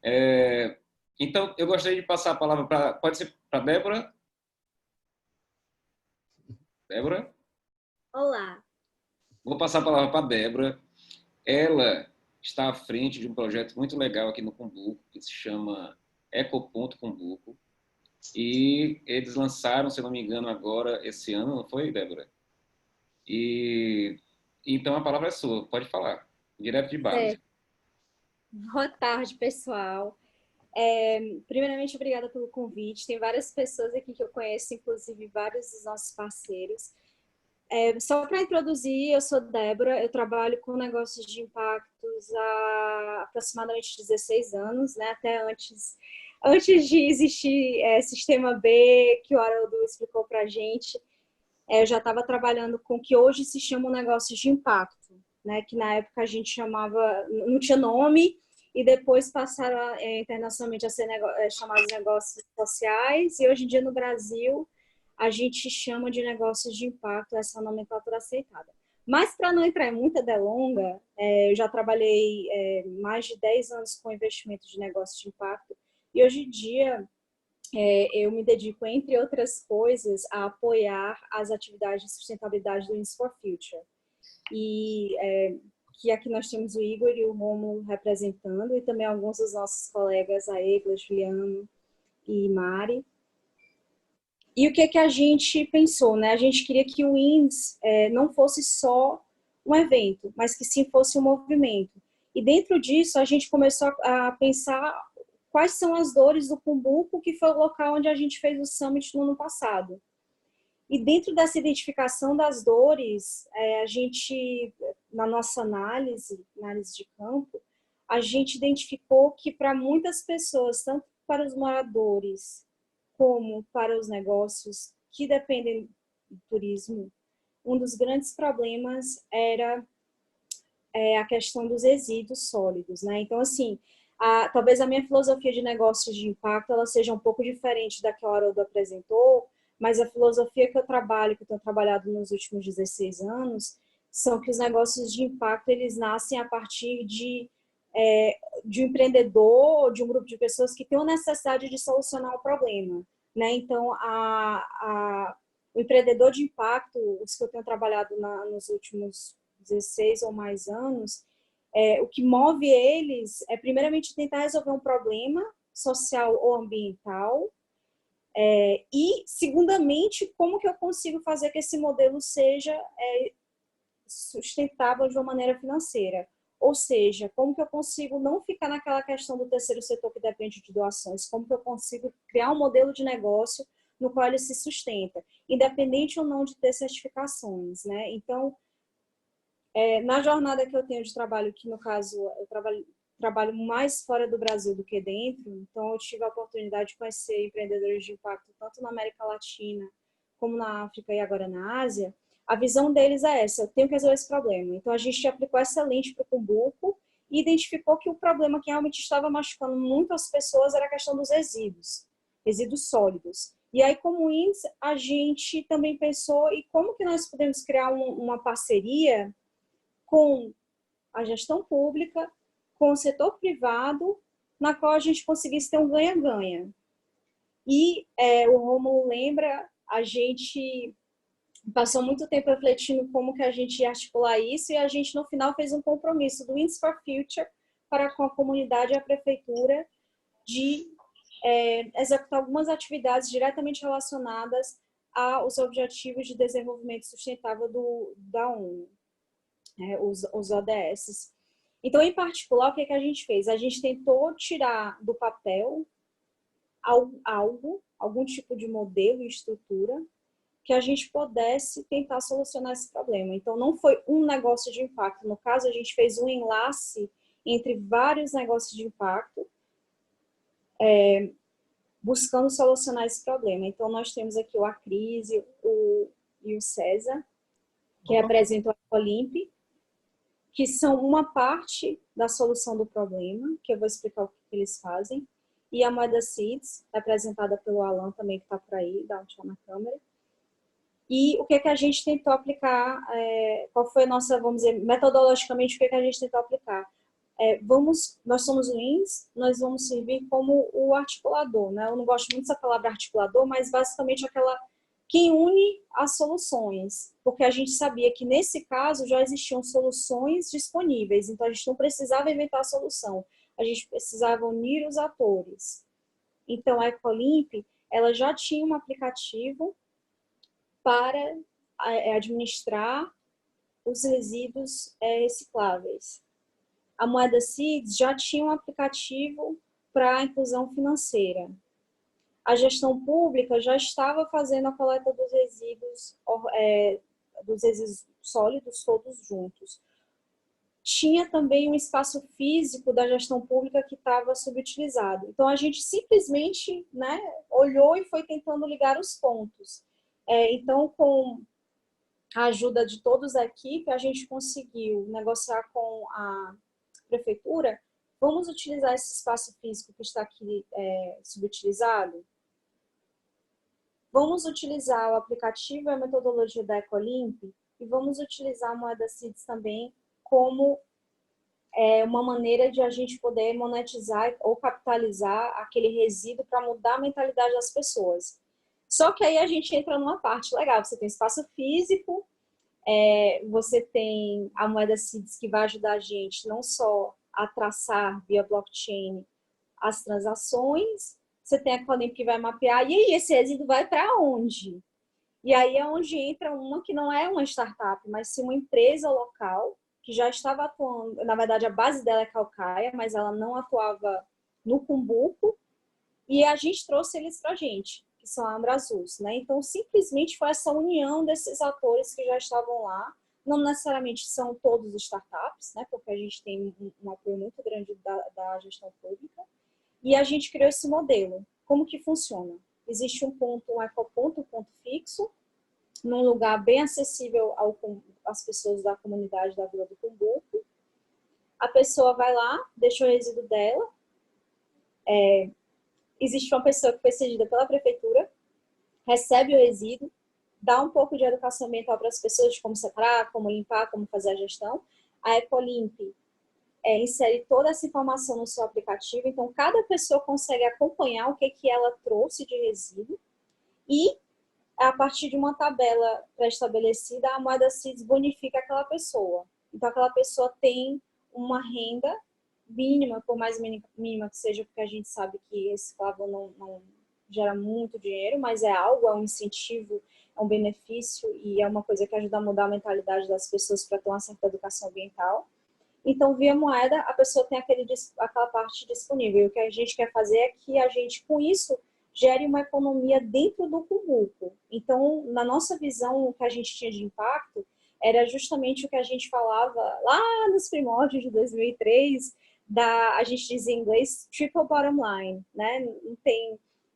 É, então, eu gostaria de passar a palavra para... Pode ser para Débora? Débora? Olá. Vou passar a palavra para Débora. Ela está à frente de um projeto muito legal aqui no Cumbuco, que se chama Ecoponto Cumbuco. E eles lançaram, se não me engano, agora esse ano, não foi, Débora? E então a palavra é sua, pode falar, direto de Bali. Certo. Boa tarde, pessoal. Primeiramente, obrigada pelo convite. Tem várias pessoas aqui que eu conheço, inclusive vários dos nossos parceiros. Só para introduzir, eu sou Débora, eu trabalho com negócios de impactos há aproximadamente 16 anos, né? Até antes de existir Sistema B, que o Haroldo explicou para a gente. Eu já estava trabalhando com o que hoje se chama negócios de impacto, né? Que na época a gente chamava, não tinha nome, e depois passaram internacionalmente a ser chamados negócios sociais, e hoje em dia no Brasil a gente chama de negócios de impacto, essa nomenclatura aceitada. Mas para não entrar em muita delonga, eu já trabalhei mais de 10 anos com investimento de negócios de impacto, e hoje em dia eu me dedico, entre outras coisas, a apoiar as atividades de sustentabilidade do Ins for Future. E que aqui nós temos o Igor e o Romulo representando, e também alguns dos nossos colegas, a Egla, Juliano e Mari. E o que a gente pensou, né? A gente queria que o INS não fosse só um evento, mas que sim fosse um movimento. E dentro disso, a gente começou a pensar quais são as dores do Cumbuco, que foi o local onde a gente fez o Summit no ano passado. E dentro dessa identificação das dores, a gente, na nossa análise de campo, a gente identificou que para muitas pessoas, tanto para os moradores como para os negócios que dependem do turismo, um dos grandes problemas era a questão dos resíduos sólidos, né? Então, assim, talvez a minha filosofia de negócios de impacto ela seja um pouco diferente da que a Haroldo apresentou, mas a filosofia que eu trabalho, que eu tenho trabalhado nos últimos 16 anos, são que os negócios de impacto, eles nascem a partir de um empreendedor, de um grupo de pessoas que tem a necessidade de solucionar o problema, né? Então, o empreendedor de impacto, os que eu tenho trabalhado nos últimos 16 ou mais anos, o que move eles é primeiramente tentar resolver um problema social ou ambiental, e segundamente como que eu consigo fazer que esse modelo seja sustentável de uma maneira financeira. Ou seja, como que eu consigo não ficar naquela questão do terceiro setor que depende de doações, como que eu consigo criar um modelo de negócio no qual ele se sustenta, independente ou não de ter certificações, né? Então, na jornada que eu tenho de trabalho, que no caso eu trabalho mais fora do Brasil do que dentro, então eu tive a oportunidade de conhecer empreendedores de impacto tanto na América Latina como na África e agora na Ásia. A visão deles é essa: eu tenho que resolver esse problema. Então a gente aplicou essa lente para o Cumbuco e identificou que o problema que realmente estava machucando muito as pessoas era a questão dos resíduos sólidos. E aí, como índice, a gente também pensou e como que nós podemos criar uma parceria com a gestão pública, com o setor privado, na qual a gente conseguisse ter um ganha-ganha. E o Romulo lembra, a gente passou muito tempo refletindo como que a gente ia articular isso, e a gente no final fez um compromisso do Ins for Future para com a comunidade e a prefeitura de executar algumas atividades diretamente relacionadas aos Objetivos de Desenvolvimento Sustentável da ONU, os ODS. Então, em particular, o que a gente fez? A gente tentou tirar do papel algum tipo de modelo e estrutura que a gente pudesse tentar solucionar esse problema. Então, não foi um negócio de impacto. No caso, a gente fez um enlace entre vários negócios de impacto, buscando solucionar esse problema. Então, nós temos aqui o Acrise e o César, que representam a Olimp, que são uma parte da solução do problema, que eu vou explicar o que eles fazem, e a Moeda Seeds, representada pelo Alan também, que está por aí, dá um tchau na câmera. E o que a gente tentou aplicar, qual foi a nossa, vamos dizer, metodologicamente, o que a gente tentou aplicar? nós somos leans, nós vamos servir como o articulador, né? Eu não gosto muito dessa palavra articulador, mas basicamente quem une as soluções, porque a gente sabia que nesse caso já existiam soluções disponíveis, então a gente não precisava inventar a solução, a gente precisava unir os atores. Então a Ecolimp, ela já tinha um aplicativo para administrar os resíduos recicláveis. A Moeda Seeds já tinha um aplicativo para a inclusão financeira. A gestão pública já estava fazendo a coleta dos resíduos sólidos todos juntos. Tinha também um espaço físico da gestão pública que estava subutilizado. Então, a gente simplesmente, né, olhou e foi tentando ligar os pontos. Então, com a ajuda de todos da equipe, a gente conseguiu negociar com a prefeitura, vamos utilizar esse espaço físico que está aqui subutilizado? Vamos utilizar o aplicativo e a metodologia da Ecolimp e vamos utilizar a Moeda Seeds também como uma maneira de a gente poder monetizar ou capitalizar aquele resíduo para mudar a mentalidade das pessoas. Só que aí a gente entra numa parte legal, você tem espaço físico, você tem a Moeda Seeds que vai ajudar a gente não só a traçar via blockchain as transações, você tem a Ecolimp que vai mapear, e aí esse resíduo vai para onde? E aí é onde entra uma que não é uma startup, mas sim uma empresa local, que já estava atuando, na verdade a base dela é Caucaia, mas ela não atuava no Cumbuco, e a gente trouxe eles para a gente, que são a Ambrasus, né? Então, simplesmente foi essa união desses atores que já estavam lá, não necessariamente são todos startups, né? Porque a gente tem um apoio muito grande da gestão pública, e a gente criou esse modelo. Como que funciona? Existe um ecoponto, um ponto fixo, num lugar bem acessível às pessoas da comunidade da Vila do Cumbuco. A pessoa vai lá, deixa o resíduo dela. Existe uma pessoa que foi cedida pela prefeitura, recebe o resíduo, dá um pouco de educação ambiental para as pessoas de como separar, como limpar, como fazer a gestão. A Ecolimp insere toda essa informação no seu aplicativo, então cada pessoa consegue acompanhar o que ela trouxe de resíduo e a partir de uma tabela pré-estabelecida, a Moeda Seeds bonifica aquela pessoa. Então aquela pessoa tem uma renda mínima, por mais mínima que seja, porque a gente sabe que esse escravo não gera muito dinheiro, mas é algo, é um incentivo, é um benefício e é uma coisa que ajuda a mudar a mentalidade das pessoas para ter uma certa educação ambiental. Então, via moeda, a pessoa tem aquela parte disponível. E o que a gente quer fazer é que a gente, com isso, gere uma economia dentro do Cumbuco. Então, na nossa visão, o que a gente tinha de impacto era justamente o que a gente falava lá nos primórdios de 2003, a gente dizia em inglês triple bottom line, né?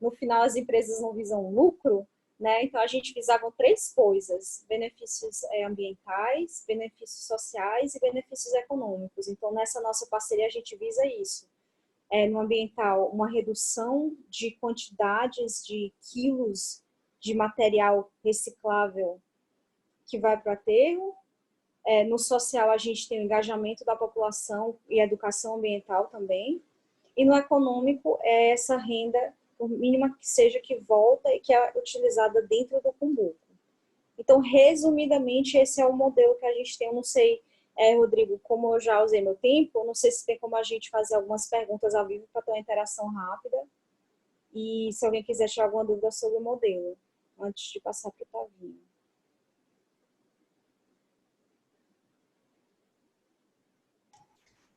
No final, as empresas não visam lucro, né? Então, a gente visava três coisas: benefícios ambientais, benefícios sociais e benefícios econômicos. Então, nessa nossa parceria, a gente visa isso. No ambiental, uma redução de quantidades de quilos de material reciclável que vai para o aterro. No social, a gente tem o engajamento da população e educação ambiental também. E no econômico, é essa renda, por mínima que seja, que volta e que é utilizada dentro do Cumbuco. Então, resumidamente, esse é o modelo que a gente tem. Eu não sei, Rodrigo, como eu já usei meu tempo, eu não sei se tem como a gente fazer algumas perguntas ao vivo para ter uma interação rápida. E se alguém quiser tirar alguma dúvida sobre o modelo, antes de passar para o Tavinho.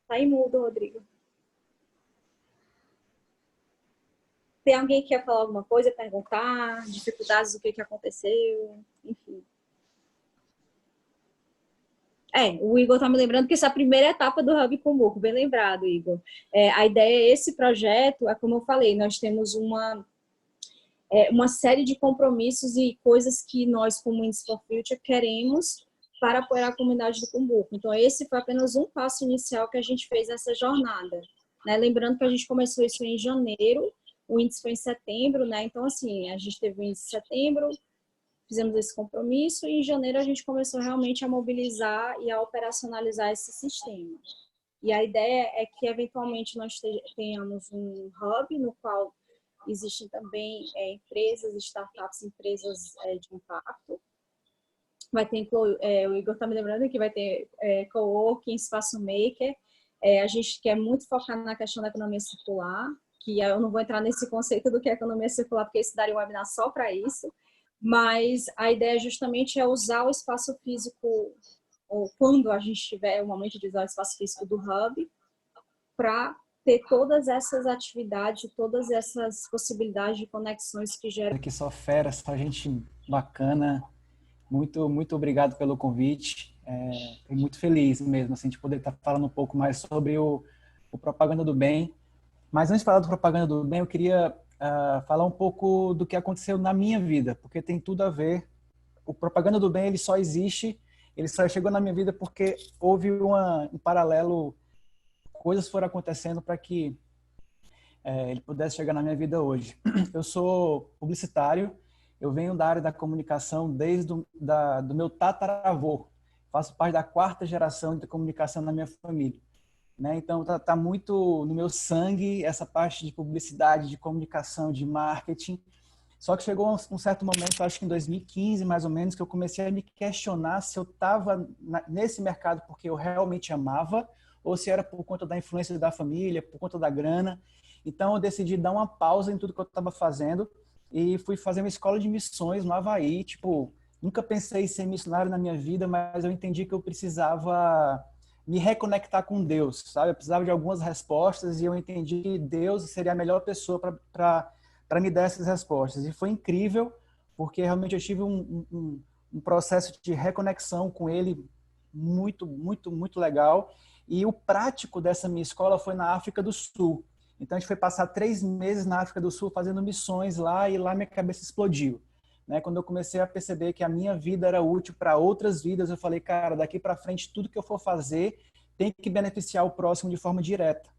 Tá aí mudo, Rodrigo. Tem alguém que quer falar alguma coisa, perguntar, dificuldades do que aconteceu, enfim. O Igor está me lembrando que essa é a primeira etapa do Hub Cumbuco, bem lembrado, Igor. A ideia é esse projeto, como eu falei, nós temos uma série de compromissos e coisas que nós, como Indies for Future, queremos para apoiar a comunidade do Cumbuco. Então, esse foi apenas um passo inicial que a gente fez nessa jornada. Né? Lembrando que a gente começou isso em janeiro, o índice foi em setembro, né? Então, assim, a gente teve o índice em setembro, fizemos esse compromisso e em janeiro a gente começou realmente a mobilizar e a operacionalizar esse sistema. E a ideia é que, eventualmente, nós tenhamos um hub no qual existem também empresas, startups, empresas de impacto. Vai ter, o Igor está me lembrando que vai ter coworking, espaço maker. A gente quer muito focar na questão da economia circular, que eu não vou entrar nesse conceito do que é economia circular, porque isso daria um webinar só para isso, mas a ideia justamente é usar o espaço físico, ou quando a gente tiver o momento de usar o espaço físico do hub, para ter todas essas atividades, todas essas possibilidades de conexões que geram. Aqui só fera, só gente bacana. Muito obrigado pelo convite. Fiquei muito feliz mesmo assim, de poder estar falando um pouco mais sobre o Propaganda do Bem. Mas antes de falar do Propaganda do Bem, eu queria falar um pouco do que aconteceu na minha vida, porque tem tudo a ver. O Propaganda do Bem, ele só existe, ele só chegou na minha vida porque houve um paralelo, coisas foram acontecendo para que ele pudesse chegar na minha vida hoje. Eu sou publicitário, eu venho da área da comunicação desde do meu tataravô. Faço parte da 4ª geração de comunicação na minha família, né? Então, tá muito no meu sangue essa parte de publicidade, de comunicação, de marketing. Só que chegou um certo momento, acho que em 2015, mais ou menos, que eu comecei a me questionar se eu estava nesse mercado porque eu realmente amava ou se era por conta da influência da família, por conta da grana. Então, eu decidi dar uma pausa em tudo que eu estava fazendo e fui fazer uma escola de missões no Havaí. Tipo, nunca pensei em ser missionário na minha vida, mas eu entendi que eu precisava me reconectar com Deus, sabe? Eu precisava de algumas respostas e eu entendi que Deus seria a melhor pessoa para me dar essas respostas. E foi incrível, porque realmente eu tive um processo de reconexão com Ele muito legal. E o prático dessa minha escola foi na África do Sul. Então, a gente foi passar 3 meses na África do Sul fazendo missões lá, e lá minha cabeça explodiu, né? Quando eu comecei a perceber que a minha vida era útil para outras vidas, eu falei, cara, daqui para frente, tudo que eu for fazer tem que beneficiar o próximo de forma direta.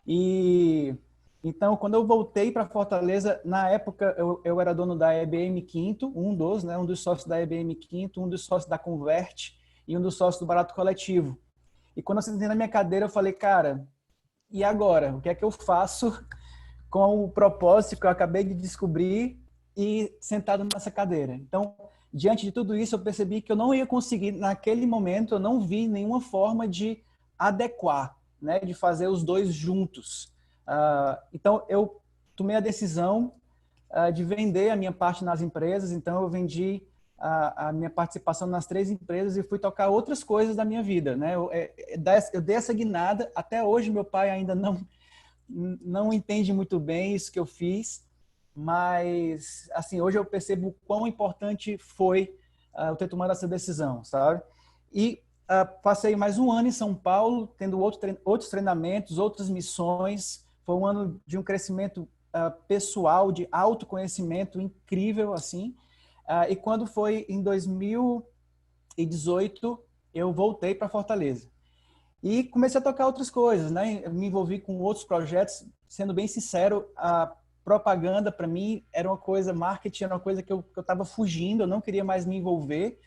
E então, quando eu voltei para Fortaleza, na época eu era dono da EBM Quinto, um dos sócios da EBM Quinto, um dos sócios da Converte e um dos sócios do Barato Coletivo. E quando eu sentei na minha cadeira, eu falei, cara, e agora? O que é que eu faço com o propósito que eu acabei de descobrir e sentado nessa cadeira? Então, diante de tudo isso, eu percebi que eu não ia conseguir, naquele momento, eu não vi nenhuma forma de adequar, né, de fazer os dois juntos. Então, eu tomei a decisão de vender a minha parte nas empresas. Então, eu vendi a minha participação nas 3 empresas e fui tocar outras coisas da minha vida, né? Eu dei essa guinada. Até hoje, meu pai ainda não entende muito bem isso que eu fiz, mas, assim, hoje eu percebo o quão importante foi eu ter tomado essa decisão, sabe? E passei mais um ano em São Paulo, tendo outros treinamentos, outras missões. Foi um ano de um crescimento pessoal, de autoconhecimento incrível, assim. E quando foi em 2018, eu voltei para Fortaleza. E comecei a tocar outras coisas, né? Eu me envolvi com outros projetos. Sendo bem sincero, a propaganda, para mim, era uma coisa, marketing era uma coisa que eu estava fugindo, eu não queria mais me envolver,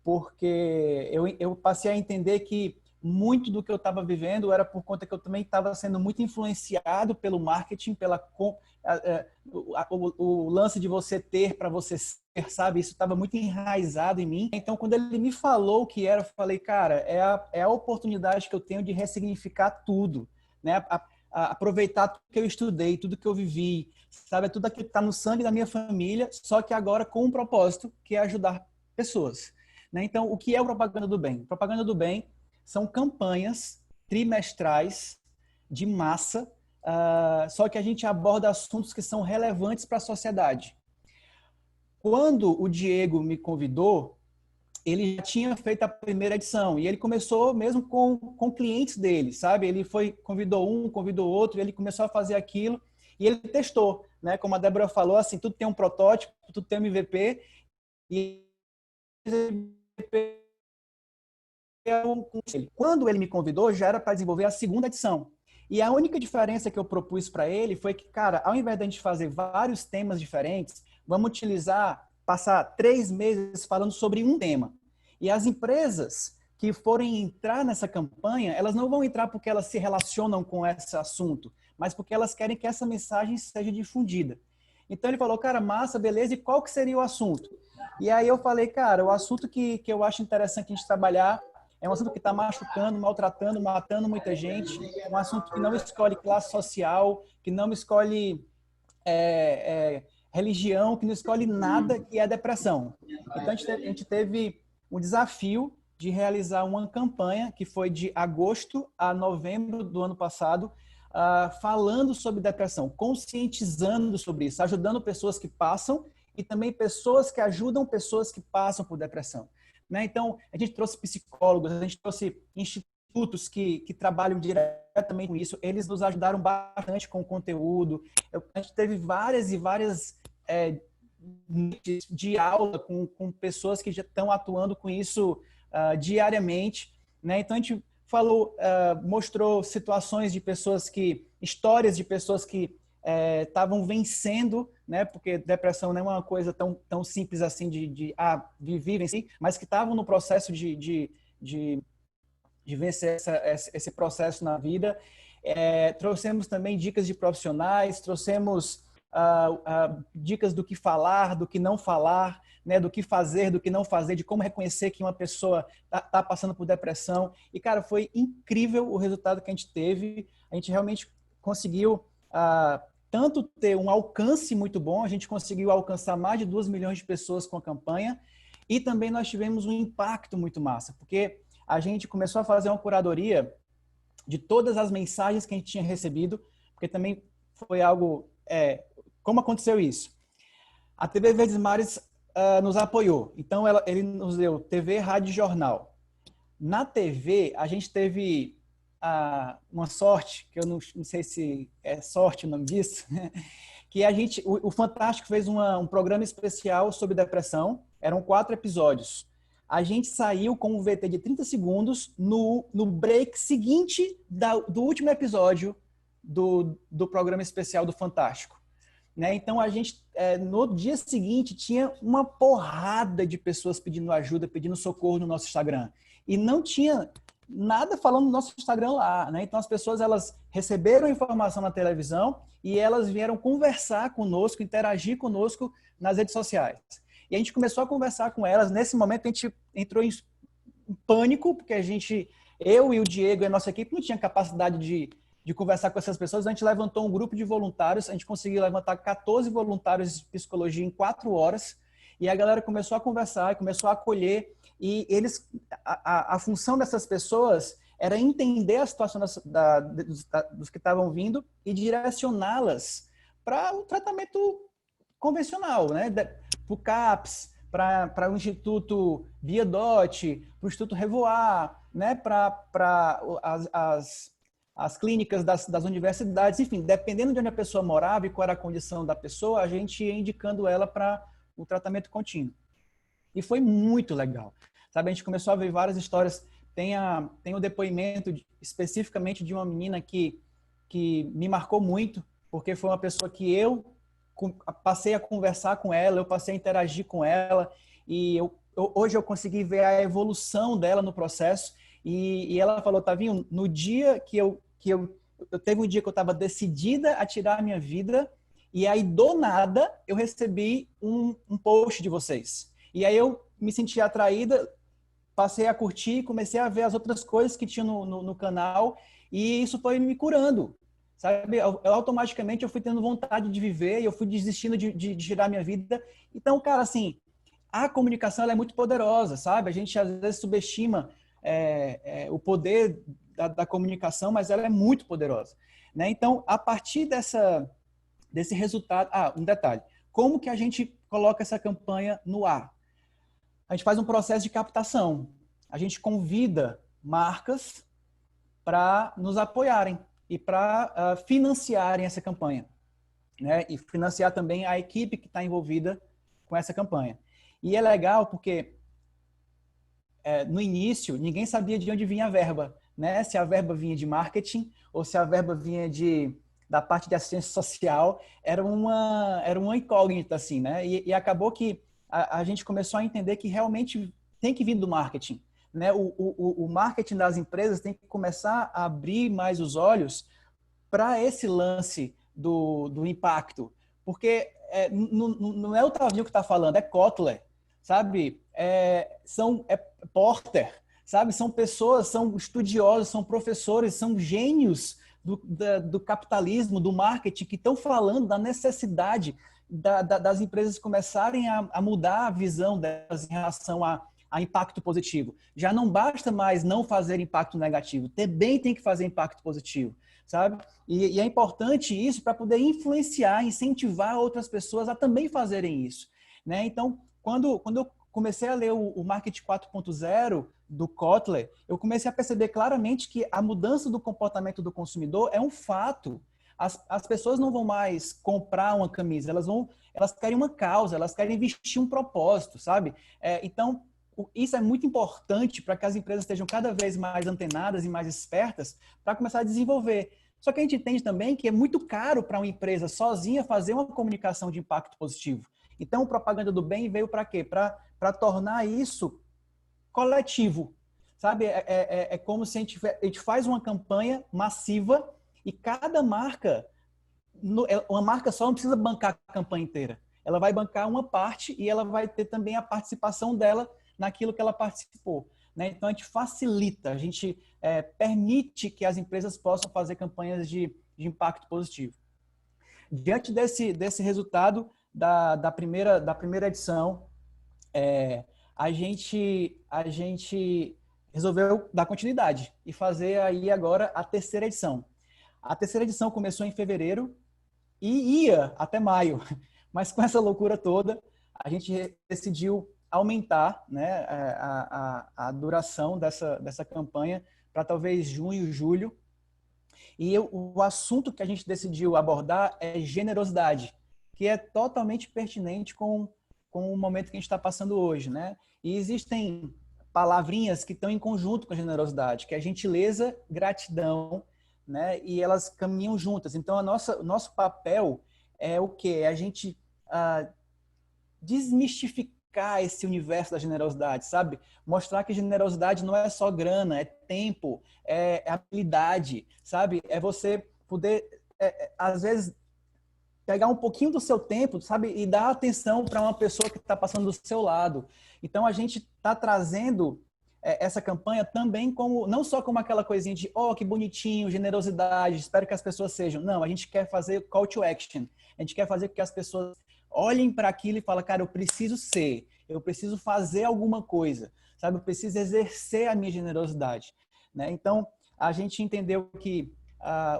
porque eu passei a entender que muito do que eu estava vivendo era por conta que eu também estava sendo muito influenciado pelo marketing, o lance de você ter para você ser, sabe? Isso estava muito enraizado em mim. Então, quando ele me falou o que era, eu falei, cara, é a oportunidade que eu tenho de ressignificar tudo, né? Aproveitar tudo que eu estudei, tudo que eu vivi, sabe? Tudo aquilo que está no sangue da minha família, só que agora com um propósito, que é ajudar pessoas, né? Então, o que é o Propaganda do Bem? Propaganda do Bem são campanhas trimestrais de massa, só que a gente aborda assuntos que são relevantes para a sociedade. Quando o Diego me convidou, ele já tinha feito a primeira edição e ele começou mesmo com clientes dele, sabe? Ele convidou um, convidou outro, ele começou a fazer aquilo e ele testou, né? Como a Débora falou, assim, tudo tem um protótipo, tudo tem um MVP e quando ele me convidou, já era para desenvolver a segunda edição. E a única diferença que eu propus para ele foi que, cara, ao invés de a gente fazer vários temas diferentes, vamos passar 3 meses falando sobre um tema. E as empresas que forem entrar nessa campanha, elas não vão entrar porque elas se relacionam com esse assunto, mas porque elas querem que essa mensagem seja difundida. Então ele falou, cara, massa, beleza, e qual que seria o assunto? E aí eu falei, cara, o assunto que eu acho interessante a gente trabalhar é um assunto que está machucando, maltratando, matando muita gente, um assunto que não escolhe classe social, que não escolhe religião, que não escolhe nada, que é a depressão. Então a gente teve um desafio de realizar uma campanha que foi de agosto a novembro do ano passado, falando sobre depressão, conscientizando sobre isso, ajudando pessoas que passam e também pessoas que ajudam pessoas que passam por depressão. Né? Então, a gente trouxe psicólogos, a gente trouxe institutos que trabalham diretamente com isso, eles nos ajudaram bastante com o conteúdo. A gente teve várias e várias de aula com pessoas que já estão atuando com isso diariamente. Né? Então, a gente falou, mostrou situações de pessoas histórias de pessoas que estavam vencendo, né? Porque depressão não é uma coisa tão simples assim de viver em si, mas que estavam no processo de vencer esse processo na vida. Trouxemos também dicas de profissionais, trouxemos dicas do que falar, do que não falar, né, do que fazer, do que não fazer, de como reconhecer que uma pessoa está passando por depressão. E, cara, foi incrível o resultado que a gente teve. A gente realmente conseguiu tanto ter um alcance muito bom, a gente conseguiu alcançar mais de 2 milhões de pessoas com a campanha, e também nós tivemos um impacto muito massa, porque a gente começou a fazer uma curadoria de todas as mensagens que a gente tinha recebido, porque também foi algo... como aconteceu isso? A TV Verdes Mares nos apoiou. Então, ele nos deu TV, rádio e jornal. Na TV, a gente teve uma sorte, que eu não sei se é sorte o nome disso, que o Fantástico fez um programa especial sobre depressão. Eram 4 episódios. A gente saiu com um VT de 30 segundos no break seguinte do último episódio do programa especial do Fantástico. Né? Então, a gente, no dia seguinte, tinha uma porrada de pessoas pedindo ajuda, pedindo socorro no nosso Instagram. E não tinha nada falando no nosso Instagram lá. Né? Então, as pessoas elas receberam a informação na televisão e elas vieram conversar conosco, interagir conosco nas redes sociais. E a gente começou a conversar com elas. Nesse momento, a gente entrou em pânico, porque eu e o Diego e a nossa equipe não tinha capacidade de conversar com essas pessoas. A gente levantou um grupo de voluntários, a gente conseguiu levantar 14 voluntários de psicologia em 4 horas, e a galera começou a conversar, começou a acolher, e a função dessas pessoas era entender a situação dos que estavam vindo e direcioná-las para o tratamento convencional, né? Para o CAPS, para o Instituto Via Dot, para o Instituto Revoar, né? Para as clínicas das universidades, enfim, dependendo de onde a pessoa morava e qual era a condição da pessoa, a gente ia indicando ela para o tratamento contínuo. E foi muito legal. Sabe, a gente começou a ver várias histórias. Tem o depoimento especificamente de uma menina que me marcou muito, porque foi uma pessoa que eu passei a conversar com ela, eu passei a interagir com ela, e hoje eu consegui ver a evolução dela no processo. E ela falou, Tavinho, no dia que eu teve um dia que eu estava decidida a tirar a minha vida, e aí do nada eu recebi um post de vocês. E aí eu me senti atraída, passei a curtir, comecei a ver as outras coisas que tinha no canal, e isso foi me curando, sabe? Automaticamente eu fui tendo vontade de viver, e eu fui desistindo de tirar a minha vida. Então, cara, assim, a comunicação ela é muito poderosa, sabe? A gente às vezes subestima o poder da comunicação, mas ela é muito poderosa. Né? Então, a partir desse resultado... um detalhe. Como que a gente coloca essa campanha no ar? A gente faz um processo de captação. A gente convida marcas para nos apoiarem e para financiarem essa campanha. Né? E financiar também a equipe que está envolvida com essa campanha. E é legal porque... no início, ninguém sabia de onde vinha a verba, né? Se a verba vinha de marketing ou se a verba vinha da parte de assistência social, era uma incógnita, assim, né? E acabou que a gente começou a entender que realmente tem que vir do marketing, né? O marketing das empresas tem que começar a abrir mais os olhos para esse lance do impacto, porque não é o Tavinho que está falando, é Kotler, sabe? É Porter, sabe? São pessoas, são estudiosos, são professores, são gênios do capitalismo, do marketing, que estão falando da necessidade das empresas começarem a mudar a visão delas em relação a impacto positivo. Já não basta mais não fazer impacto negativo, também tem que fazer impacto positivo, sabe? E é importante isso para poder influenciar, incentivar outras pessoas a também fazerem isso, né? Então, quando eu comecei a ler o Marketing 4.0 do Kotler, eu comecei a perceber claramente que a mudança do comportamento do consumidor é um fato. As pessoas não vão mais comprar uma camisa, elas querem uma causa, elas querem vestir um propósito, sabe? Então, isso é muito importante para que as empresas estejam cada vez mais antenadas e mais espertas para começar a desenvolver. Só que a gente entende também que é muito caro para uma empresa sozinha fazer uma comunicação de impacto positivo. Então, propaganda do bem veio para quê? Para tornar isso coletivo, sabe? É como se a gente faz uma campanha massiva e cada marca, uma marca só não precisa bancar a campanha inteira. Ela vai bancar uma parte e ela vai ter também a participação dela naquilo que ela participou, né? Então, a gente facilita, a gente permite que as empresas possam fazer campanhas de impacto positivo. Diante desse resultado da primeira edição, a gente resolveu dar continuidade e fazer aí agora a terceira edição. A terceira edição começou em fevereiro e ia até maio, mas com essa loucura toda, a gente decidiu aumentar, né, a duração dessa campanha para talvez junho, julho. E o assunto que a gente decidiu abordar é generosidade, que é totalmente pertinente com o momento que a gente está passando hoje, né? E existem palavrinhas que estão em conjunto com a generosidade, que é gentileza, gratidão, né? E elas caminham juntas. Então, o nosso papel é o quê? É a gente desmistificar esse universo da generosidade, sabe? Mostrar que generosidade não é só grana, é tempo, é habilidade, sabe? É você poder, às vezes, pegar um pouquinho do seu tempo, sabe? E dar atenção para uma pessoa que está passando do seu lado. Então, a gente está trazendo essa campanha também como, não só como aquela coisinha de, oh, que bonitinho, generosidade, espero que as pessoas sejam. Não, a gente quer fazer call to action. A gente quer fazer com que as pessoas olhem para aquilo e falem, cara, eu preciso fazer alguma coisa, sabe? Eu preciso exercer a minha generosidade, né? Então, a gente entendeu que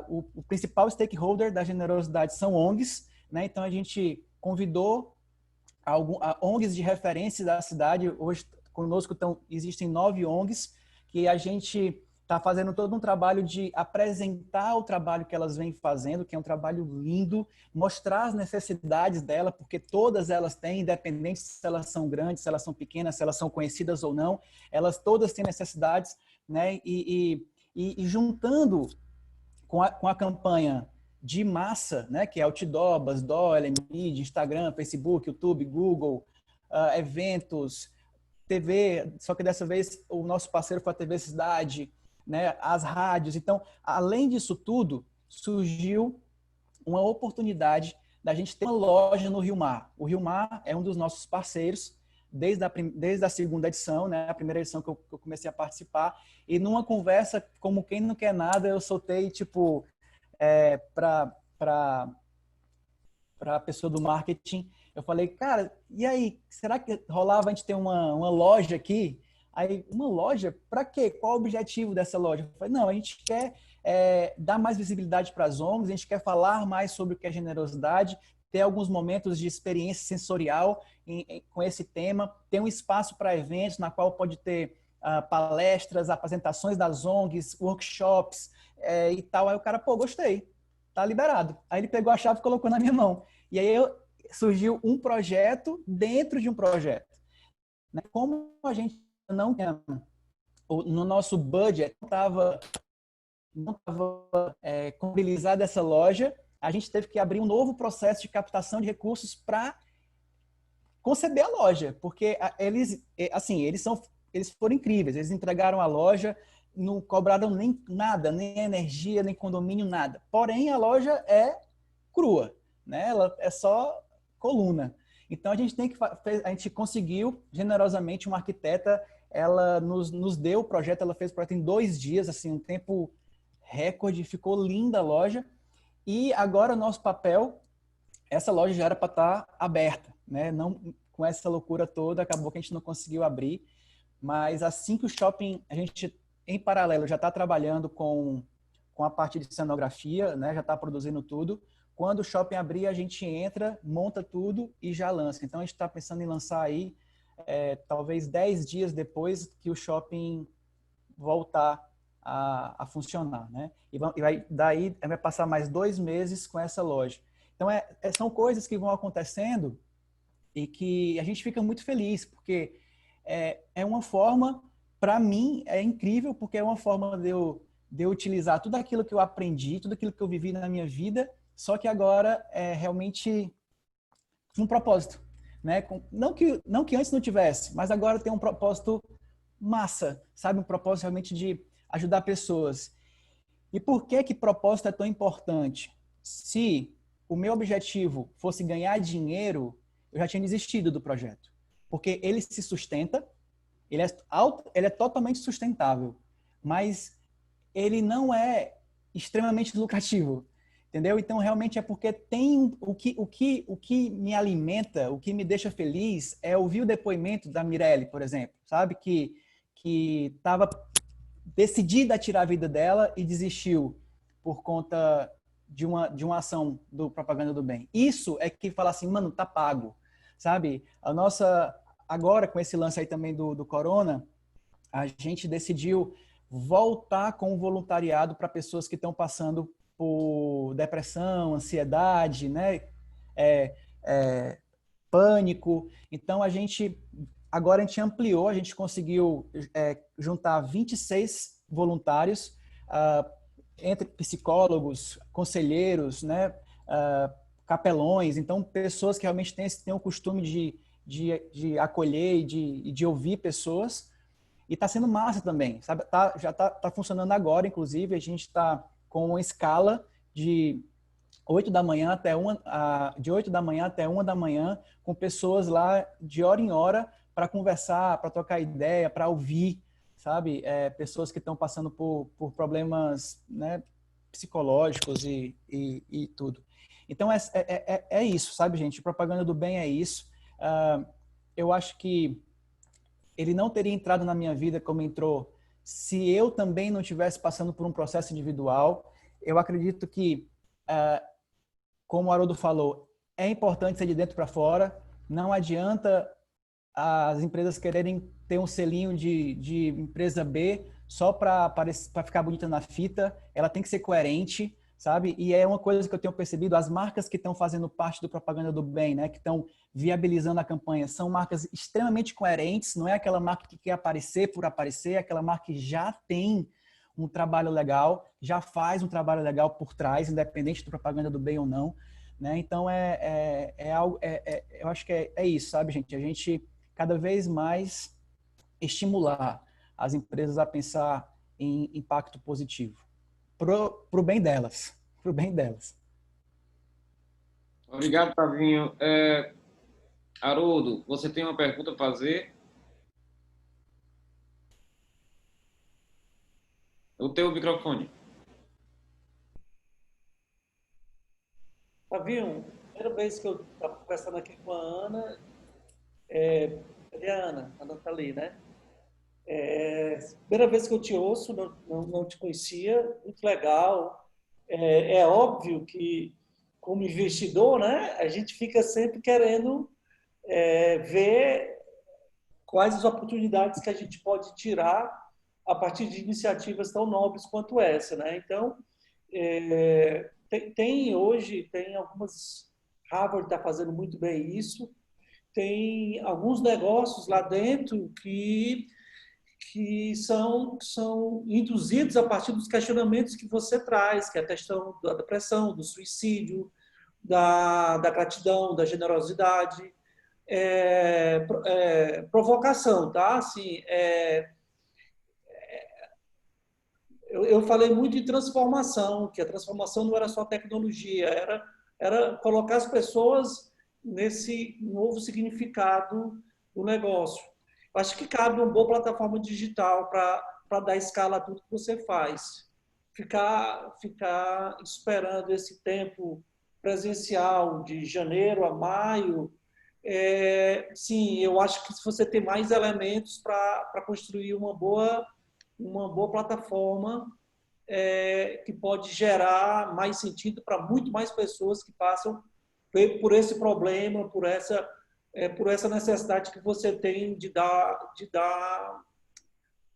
o principal stakeholder da generosidade são ONGs, né? Então, a gente convidou ONGs de referência da cidade. Hoje, conosco existem 9 ONGs que a gente está fazendo todo um trabalho de apresentar o trabalho que elas vêm fazendo, que é um trabalho lindo, mostrar as necessidades dela, porque todas elas têm, independente se elas são grandes, se elas são pequenas, se elas são conhecidas ou não, elas todas têm necessidades, né? E juntando com a campanha de massa, né, que é outdoor, BuzzDoor, LMedia, Instagram, Facebook, YouTube, Google, eventos, TV, só que dessa vez o nosso parceiro foi a TV Cidade, né, as rádios. Então, além disso tudo, surgiu uma oportunidade da gente ter uma loja no Rio Mar. O Rio Mar é um dos nossos parceiros desde a segunda edição, né, a primeira edição que eu comecei a participar, e numa conversa como quem não quer nada, eu soltei, tipo, para a pessoa do marketing, eu falei, cara, e aí, será que rolava a gente ter uma loja aqui? Aí, uma loja? Para quê? Qual o objetivo dessa loja? Eu falei, não, a gente quer dar mais visibilidade para as ONGs, a gente quer falar mais sobre o que é generosidade, ter alguns momentos de experiência sensorial com esse tema, ter um espaço para eventos na qual pode ter palestras, apresentações das ONGs, workshops e tal. Aí o cara, pô, gostei, tá liberado. Aí ele pegou a chave e colocou na minha mão. E aí surgiu um projeto dentro de um projeto. Como a gente não tinha, no nosso budget, não estava contabilizada essa loja, a gente teve que abrir um novo processo de captação de recursos para conceber a loja, porque eles eles foram incríveis. Eles entregaram a loja, não cobraram nem nada, nem energia, nem condomínio, nada. Porém, a loja é crua, né? Ela é só coluna. Então, a gente conseguiu, generosamente, uma arquiteta, ela nos deu o projeto, ela fez o projeto em 2 dias, assim, um tempo recorde, ficou linda a loja. E agora o nosso papel, essa loja já era para estar aberta, né? Não, com essa loucura toda, acabou que a gente não conseguiu abrir, mas assim que o shopping, a gente, em paralelo, já está trabalhando com a parte de cenografia, né? Já está produzindo tudo. Quando o shopping abrir, a gente entra, monta tudo e já lança. Então, a gente está pensando em lançar aí, talvez 10 dias depois que o shopping voltar a funcionar, né? Daí vai passar mais 2 meses com essa loja. Então, são coisas que vão acontecendo e que a gente fica muito feliz, porque é uma forma, para mim, é incrível, porque é uma forma de eu utilizar tudo aquilo que eu aprendi, tudo aquilo que eu vivi na minha vida, só que agora é realmente um propósito, né? Não que antes não tivesse, mas agora tem um propósito massa, sabe? Um propósito realmente de ajudar pessoas. E por que propósito é tão importante? Se o meu objetivo fosse ganhar dinheiro, eu já tinha desistido do projeto. Porque ele se sustenta, ele é totalmente sustentável, mas ele não é extremamente lucrativo, entendeu? Então, realmente é porque tem o que me alimenta, o que me deixa feliz é ouvir o depoimento da Mirelle, por exemplo, sabe? Que estava decidida a tirar a vida dela e desistiu por conta de uma ação do Propaganda do Bem. Isso é que fala assim, mano, tá pago, sabe? Agora com esse lance aí também do Corona, a gente decidiu voltar com o voluntariado para pessoas que estão passando por depressão, ansiedade, né? Pânico. Então, agora a gente ampliou, a gente conseguiu juntar 26 voluntários, entre psicólogos, conselheiros, né? Capelões, então pessoas que realmente têm o costume de acolher e de ouvir pessoas. E está sendo massa também, sabe? Já está funcionando agora, inclusive, a gente está com uma escala de 8 da manhã até 1 da manhã, com pessoas lá de hora em hora para conversar, para trocar ideia, para ouvir, sabe? Pessoas que estão passando por problemas, né, psicológicos e tudo. Então, é isso, sabe, gente? Propaganda do Bem é isso. Eu acho que ele não teria entrado na minha vida como entrou se eu também não estivesse passando por um processo individual. Eu acredito que, como o Haroldo falou, é importante ser de dentro para fora. Não adianta as empresas quererem ter um selinho de empresa B só para ficar bonita na fita. Ela tem que ser coerente, sabe? E é uma coisa que eu tenho percebido, as marcas que estão fazendo parte do Propaganda do Bem, né, que estão viabilizando a campanha, são marcas extremamente coerentes, não é aquela marca que quer aparecer por aparecer, é aquela marca que já tem um trabalho legal, já faz um trabalho legal por trás, independente do Propaganda do Bem ou não, né? Então, eu acho que é isso, sabe, gente? A gente cada vez mais estimular as empresas a pensar em impacto positivo. Pro bem delas. Pro bem delas. Obrigado, Tavinho. Haroldo, você tem uma pergunta a fazer? O teu microfone. Tavinho, primeira vez que eu estava conversando aqui com a Ana, cadê a Ana? A Ana está ali, né? Primeira vez que eu te ouço, não te conhecia, muito legal. É óbvio que, como investidor, né, a gente fica sempre querendo ver quais as oportunidades que a gente pode tirar a partir de iniciativas tão nobres quanto essa, né? Então, hoje algumas, Harvard está fazendo muito bem isso, tem alguns negócios lá dentro que são induzidos a partir dos questionamentos que você traz, que é a questão da depressão, do suicídio, da gratidão, da generosidade. provocação, tá? Assim, eu falei muito de transformação, que a transformação não era só tecnologia, era colocar as pessoas nesse novo significado do negócio. Eu acho que cabe uma boa plataforma digital para dar escala a tudo que você faz. Ficar esperando esse tempo presencial de janeiro a maio, sim, eu acho que se você tem mais elementos para construir uma boa plataforma que pode gerar mais sentido para muito mais pessoas que passam por esse problema, por essa necessidade que você tem de dar,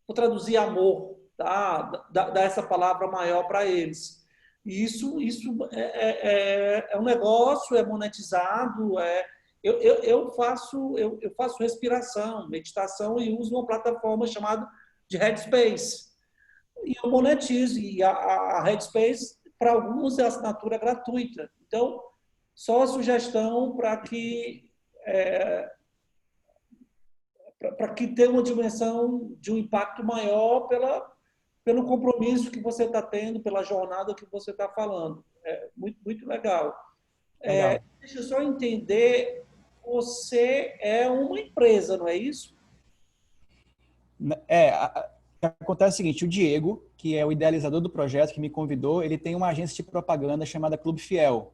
vou traduzir amor, tá? Dar essa palavra maior para eles. E isso é um negócio, é monetizado, eu faço respiração, meditação e uso uma plataforma chamada de Headspace. E eu monetizo. E a Headspace, para alguns, é assinatura gratuita. Então, só a sugestão para que tenha uma dimensão de um impacto maior pelo compromisso que você está tendo, pela jornada que você está falando. É muito, muito legal. Deixa eu só entender, você é uma empresa, não é isso? O que acontece é o seguinte, o Diego, que é o idealizador do projeto, que me convidou, ele tem uma agência de propaganda chamada Clube Fiel.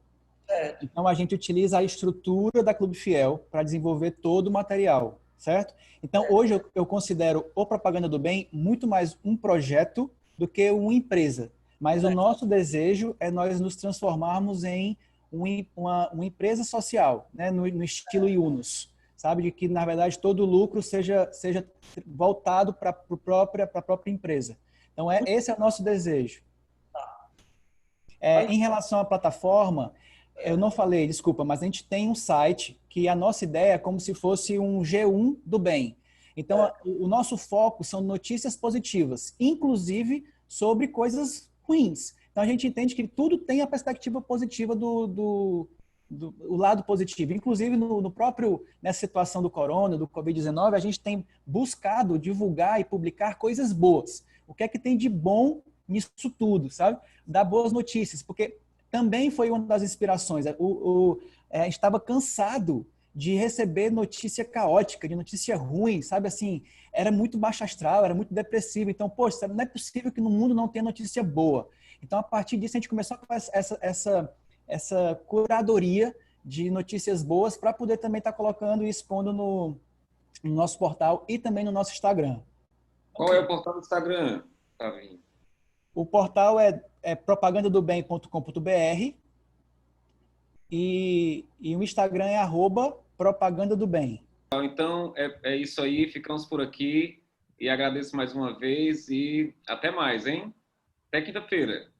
Então, a gente utiliza a estrutura da Clube Fiel para desenvolver todo o material, certo? Então, hoje eu considero o Propaganda do Bem muito mais um projeto do que uma empresa. Mas o nosso desejo é nós nos transformarmos em uma empresa social, né? no estilo Yunus, sabe? De que, na verdade, todo o lucro seja voltado para a própria empresa. Então, esse é o nosso desejo. Em relação à plataforma, eu não falei, desculpa, mas a gente tem um site que a nossa ideia é como se fosse um G1 do bem. Então, o nosso foco são notícias positivas, inclusive sobre coisas ruins. Então, a gente entende que tudo tem a perspectiva positiva do lado positivo. Inclusive, nessa situação do corona, do Covid-19, a gente tem buscado divulgar e publicar coisas boas. O que é que tem de bom nisso tudo, sabe? Dar boas notícias, porque também foi uma das inspirações. A gente estava cansado de receber notícia caótica, de notícia ruim, sabe? Assim, era muito baixo astral, era muito depressivo. Então, poxa, não é possível que no mundo não tenha notícia boa. Então, a partir disso, a gente começou a fazer essa curadoria de notícias boas para poder também estar colocando e expondo no nosso portal e também no nosso Instagram. Qual é o portal do Instagram, Tavinho? O portal é propagandadobem.com.br e o Instagram é @propagandadobem. Então, é isso aí. Ficamos por aqui e agradeço mais uma vez e até mais, hein? Até quinta-feira.